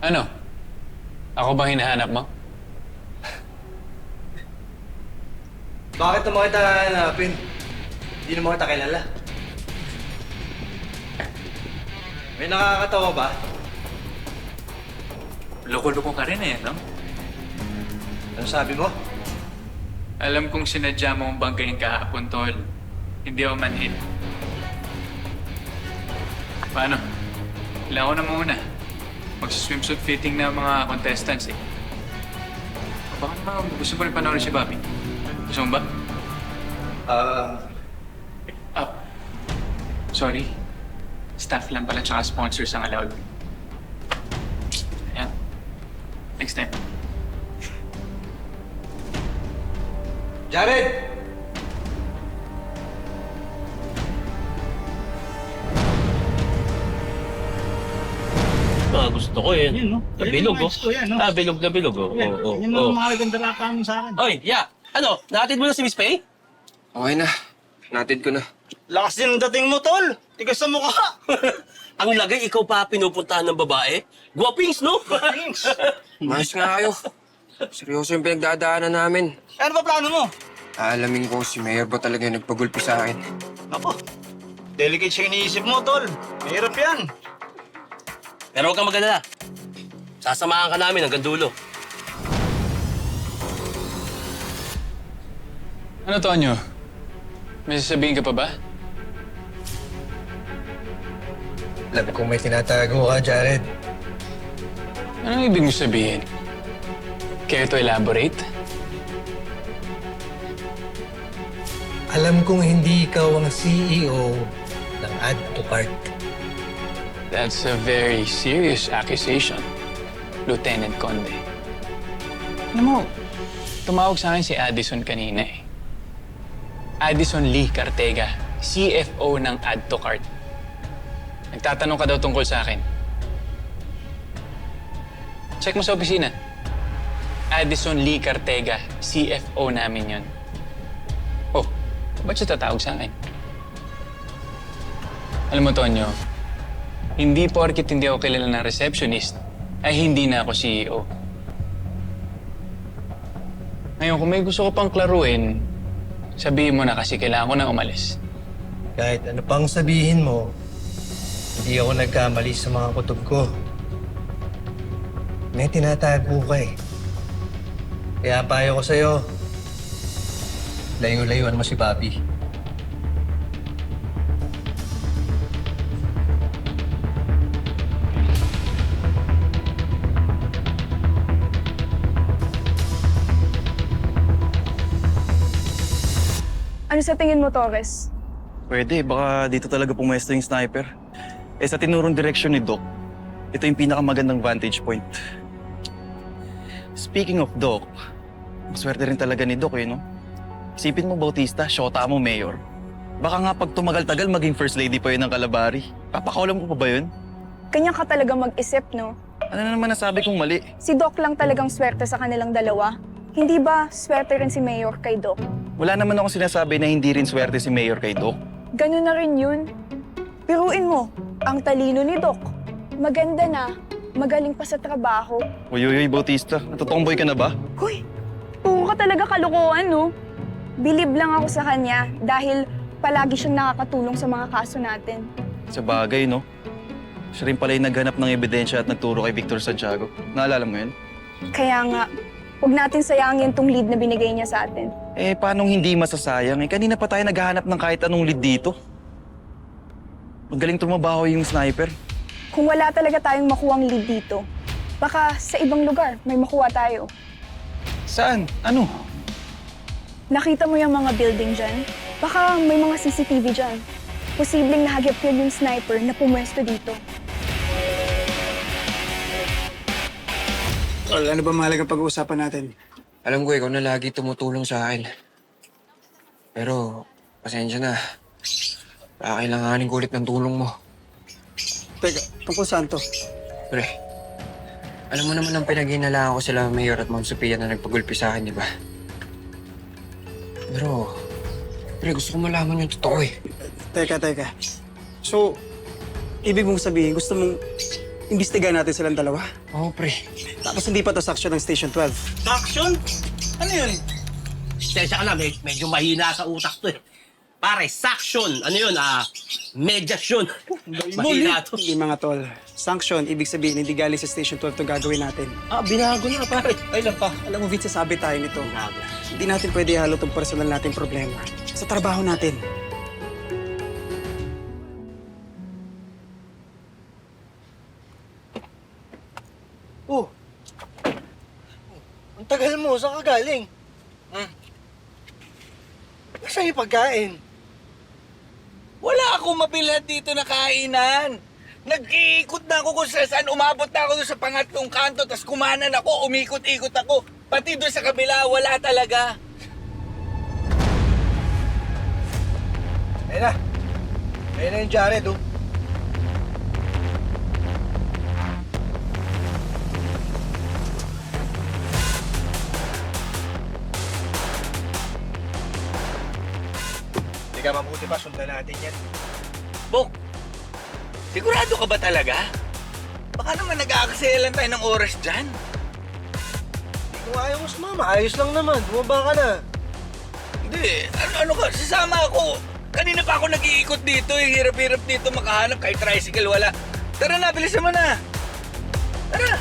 Ano? Ako bang hinahanap mo? Bakit naman kita hanapin? Hindi naman kita kilala. May nakakatawa ba? Loko-loko ka rin no? Ano sabi mo? Alam kong sinadya mo ang banggain kahapon, Tol. Hindi ako manhid. Paano? Ilan ko na muna. Mag-swimsuit fitting na mga contestants Baka naman gusto mo rin panoorin si Bobby. Gusto mo ba? Ah, sorry. Staff lang pala tsaka sponsors ang allowed. Ayan. Next time. Jared! Gusto ko eh. Yun, no? Bilog, oh. Gusto yan, no? Bilog na bilog, oh. Yan, Oh, yan oh, ang mga ganda na kami sa akin. Oy, ano? Nahatid mo na si Miss Pay? Okay na. Natid ko na. Lakas din ang dating mo, tol. Tigas sa mukha. Ang lagay, ikaw pa pinupuntahan ng babae? Guwapings, no? Thanks. Mayos nga kayo. Seryoso yung pinagdadaanan namin. Ano ba plano mo? Alamin ko si Mayor ba talaga yung nagpagulpi sa akin. Ako, delicate siya iniisip mo, tol. Mahirap yan. Pero huwag kang mag-alala. Sasamahan ka namin hanggang dulo. Ano, Tonyo? May sasabihin ka pa ba? Alam kong may tinatago ka, Jared. Anong ibig mo sabihin? Care to elaborate? Alam kong hindi ikaw ang CEO ng Add to Cart. That's a very serious accusation, Lieutenant Conde. Alam mo, tumawag sa akin si Addison kanina Addison Lee Cartega, CFO ng Add to Cart. Nagtatanong ka daw tungkol sa akin. Check mo sa opisina. Addison Lee Cartega, CFO namin yon. Oh, ba't siya tatawag sa akin? Alam mo, Tonyo, hindi porkit hindi ako kilala ng receptionist, ay hindi na ako CEO. Ngayon, kung may gusto ko pang klaruin, sabihin mo na kasi kailangan ko na umalis. Kahit ano pang sabihin mo, hindi ako nagkamali sa mga kutob ko. May tinatago ka Kaya payo ko sa'yo, layo-layuan mo si Bobby. Ano sa tingin mo, Torres? Pwede, baka dito talaga pumwesto yung sniper. Sa tinurong direksyon ni Doc, ito yung pinakamagandang vantage point. Speaking of Doc, maswerte rin talaga ni Doc no? Isipin mo, Bautista, syota mo, Mayor. Baka nga pag tumagal-tagal, maging First Lady pa yun ng Kalabari. Papakawalan mo pa ba yun? Kanya ka talaga mag-isip, no? Ano na naman nasabi kong mali? Si Doc lang talagang swerte sa kanilang dalawa. Hindi ba swerte rin si Mayor kay Doc? Wala naman akong sinasabi na hindi rin swerte si Mayor kay Doc. Ganun na rin yun. Piruin mo, ang talino ni Doc. Maganda na, magaling pa sa trabaho. Uy, Bautista, natotomboy ka na ba? Hoy, puro ka talaga kalokohan, no? Bilib lang ako sa kanya dahil palagi siyang nakakatulong sa mga kaso natin. Sa bagay, no? Siya rin pala yung naghanap ng ebidensya at nagturo kay Victor Santiago. Naalala mo yun? Kaya nga, huwag natin sayangin tong lead na binigay niya sa atin. Paano hindi masasayang? Kanina pa tayo naghahanap ng kahit anong lead dito. Magaling tumabaho yung sniper. Kung wala talaga tayong makuhang lead dito, baka sa ibang lugar may makuha tayo. Saan? Ano? Nakita mo yung mga building dyan? Baka may mga CCTV dyan. Posibleng nahagip yun yung sniper na pumwesto dito. Tol, ano ba mahalagang pag-uusapan natin? Alam ko ikaw na lagi tumutulong sa akin. Pero, pasensya na. Kailanganin ko ulit ng tulong mo. Teka, tungkol saan to? Pre, alam mo naman ang pinag-inalaan ko sila Mayor at Ma'am Sophia na nagpagulpi sa akin, di ba? Pero, pre, gusto ko malaman yung totoo Teka. So, ibig mong sabihin, gusto mong imbestigahan natin silang dalawa. Oo, pre. Tapos hindi pa to saksyon ng Station 12. Action? Ano yun? Sensya ka na, medyo mahina sa utak to eh. Pare, suction. Ano yun? Mediasyon. Mahina to. Hindi mga tol. Sanction, ibig sabihin, hindi galing sa Station 12 to gagawin natin. Binago na, pare. Ay lang pa. Alam mo, Vince, sasabi tayo nito. Binago. Hindi natin pwede ihalo itong personal nating problema sa trabaho natin. Oh. Ang tagal mo, saan ka galing? Nasaan yung pagkain? Wala akong mabilhan dito na kainan. Nag-iikot na ako kung saan. Umabot na ako doon sa pangatlong kanto, tapos kumanan ako, umikot-ikot ako. Pati doon sa kabila, wala talaga. Ayun na. Ayun na yung Jared, oh. Hindi ka mabuti pa, sundan natin yan. Bok, sigurado ka ba talaga? Baka naman nag-aaksaya lang tayo ng oras dyan. Hindi ko ayaw mo sumama, ayos lang naman. Bumaba ka na. Hindi, ano ka, sasama ako. Kanina pa ako nag-iikot dito, hirap-hirap dito makahanap, kahit tricycle wala. Tara na, bilisan mo na. Tara.